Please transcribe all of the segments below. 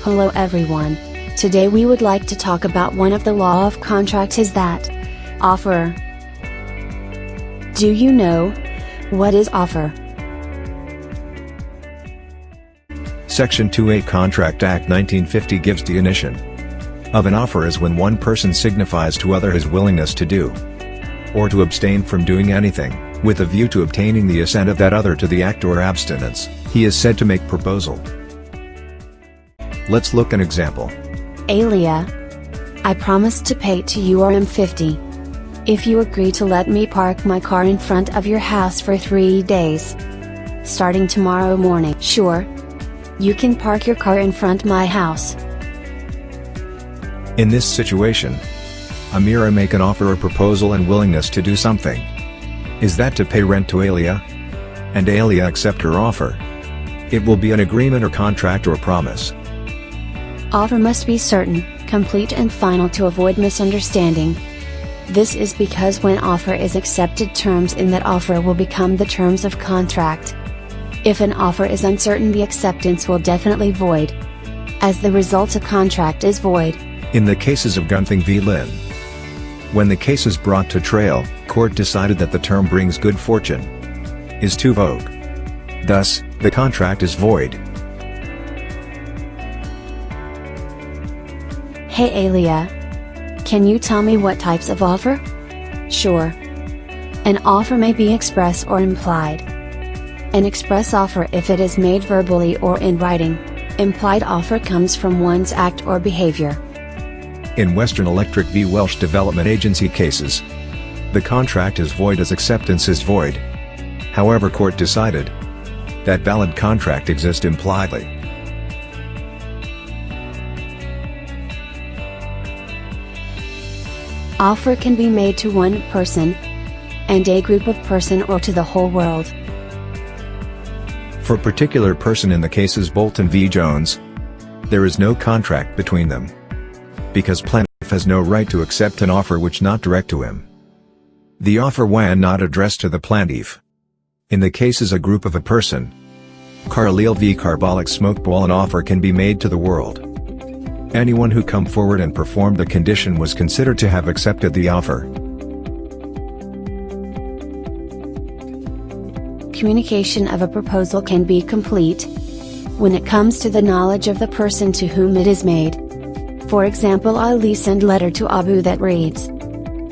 Hello everyone. Today we would like to talk about one of the law of contract is that offer. Do you know what is offer? Section 28 Contract Act 1950 gives definition of an offer as when one person signifies to other his willingness to do or to abstain from doing anything, with a view to obtaining the assent of that other to the act or abstinence. He is said to make proposal. Let's look an example. Alia, I promise to pay to you Rm50 if you agree to let me park my car in front of your house for 3 days, starting tomorrow morning. Sure. You can park your car in front my house. In this situation, Amira make an offer or proposal and willingness to do something. Is that to pay rent to Alia? And Alia accept her offer? It will be an agreement or contract or promise. Offer must be certain, complete and final to avoid misunderstanding. This is because when offer is accepted, terms in that offer will become the terms of contract. If an offer is uncertain, the acceptance will definitely void. As the result, a contract is void. In the cases of Gunthing v. Lynn, when the case is brought to trial, court decided that the term brings good fortune is to vogue. Thus, the contract is void. Hey Alia, can you tell me what types of offer? Sure. An offer may be express or implied. An express offer if it is made verbally or in writing. Implied offer comes from one's act or behavior. In Western Electric v. Welsh Development Agency cases, the contract is void as acceptance is void. However, court decided that valid contract exists impliedly. Offer can be made to one person and a group of person or to the whole world. For a particular person in the cases Bolton v. Jones, there is no contract between them, because plaintiff has no right to accept an offer which not direct to him. The offer when not addressed to the plaintiff. In the cases a group of a person, Carlile v. Carbolic Smokeball, an offer can be made to the world. Anyone who come forward and performed the condition was considered to have accepted the offer. Communication of a proposal can be complete when it comes to the knowledge of the person to whom it is made. For example, Ali send letter to Abu that reads,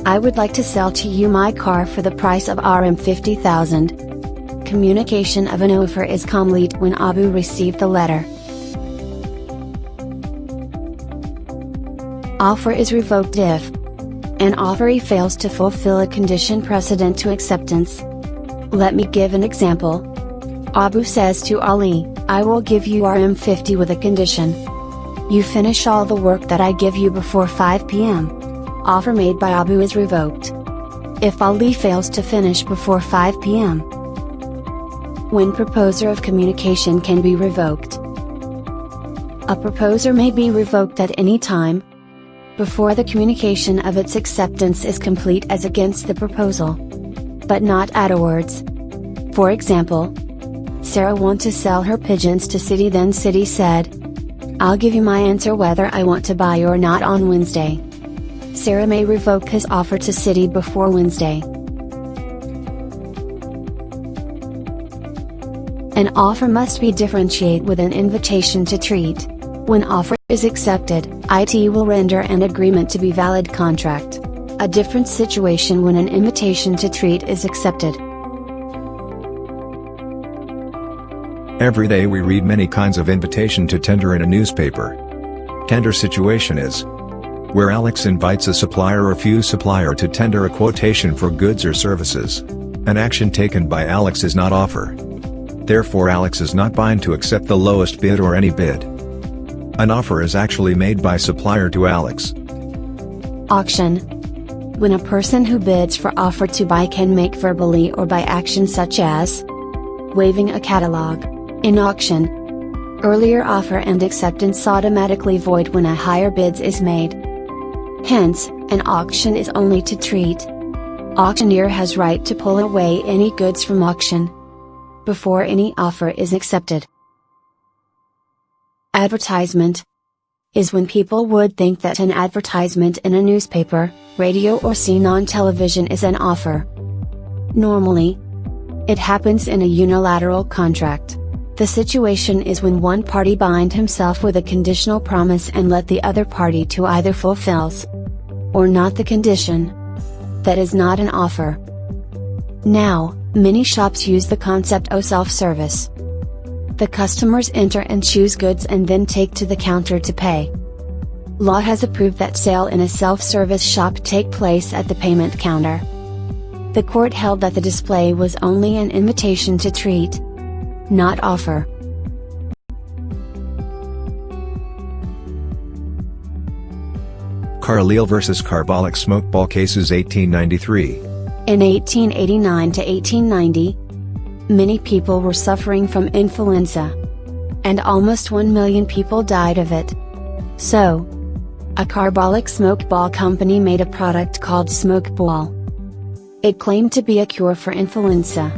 I would like to sell to you my car for the price of Rm50,000. Communication of an offer is complete when Abu received the letter. Offer is revoked if an offeree fails to fulfill a condition precedent to acceptance. Let me give an example. Abu says to Ali, I will give you Rm50 with a condition. You finish all the work that I give you before 5 p.m. Offer made by Abu is revoked if Ali fails to finish before 5 p.m. When proposer of communication can be revoked. A proposer may be revoked at any time before the communication of its acceptance is complete as against the proposal, but not afterwards. For example, Sarah want to sell her pigeons to City, then City said, I'll give you my answer whether I want to buy or not on Wednesday. Sarah may revoke his offer to City before Wednesday. An offer must be differentiated with an invitation to treat. When offer is accepted, IT will render an agreement to be valid contract. A different situation when an invitation to treat is accepted. Every day we read many kinds of invitation to tender in a newspaper. Tender situation is where Alex invites a supplier or few supplier to tender a quotation for goods or services. An action taken by Alex is not offer. Therefore Alex is not bound to accept the lowest bid or any bid. An offer is actually made by supplier to Alex. Auction. When a person who bids for offer to buy can make verbally or by action such as waiving a catalog. In auction, earlier offer and acceptance automatically void when a higher bids is made. Hence, an auction is only to treat. Auctioneer has right to pull away any goods from auction before any offer is accepted. Advertisement. is when people would think that an advertisement in a newspaper, radio or seen on television is an offer. Normally, it happens in a unilateral contract. The situation is when one party bind himself with a conditional promise and let the other party to either fulfills or not the condition. That is not an offer. Now, many shops use the concept of self-service. The customers enter and choose goods and then take to the counter to pay. Law has approved that sale in a self-service shop take place at the payment counter. The court held that the display was only an invitation to treat, not offer. Carlile vs. Carbolic Smokeball Cases 1893. In 1889 to 1890, many people were suffering from influenza. And almost 1 million people died of it. So, a carbolic smokeball company made a product called Smokeball. It claimed to be a cure for influenza.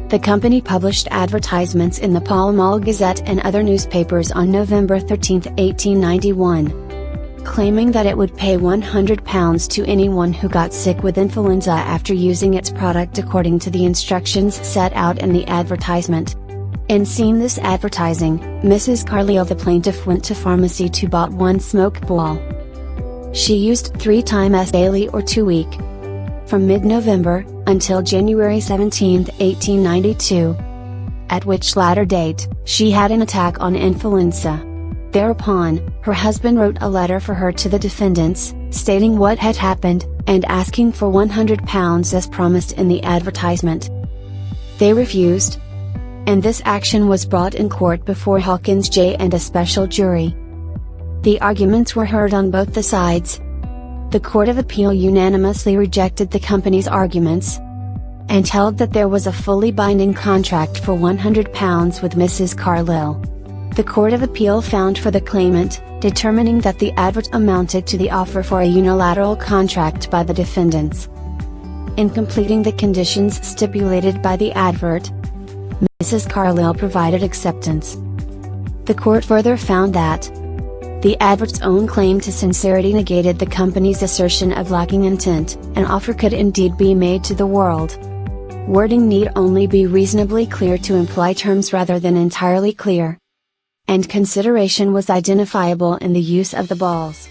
The company published advertisements in the Pall Mall Gazette and other newspapers on November 13, 1891, claiming that it would pay £100 to anyone who got sick with influenza after using its product according to the instructions set out in the advertisement. In seeing this advertising, Mrs. Carlile the plaintiff went to pharmacy to bought one smokeball. She used 3 times daily or 2 week. From mid-November, until January 17, 1892. At which latter date, she had an attack on influenza. Thereupon, her husband wrote a letter for her to the defendants, stating what had happened, and asking for £100 as promised in the advertisement. They refused. And this action was brought in court before Hawkins J. and a special jury. The arguments were heard on both the sides. The Court of Appeal unanimously rejected the company's arguments, and held that there was a fully binding contract for £100 with Mrs. Carlile. The Court of Appeal found for the claimant, determining that the advert amounted to the offer for a unilateral contract by the defendants. In completing the conditions stipulated by the advert, Mrs. Carlile provided acceptance. The court further found that the advert's own claim to sincerity negated the company's assertion of lacking intent. An offer could indeed be made to the world. Wording need only be reasonably clear to imply terms rather than entirely clear. And consideration was identifiable in the use of the balls.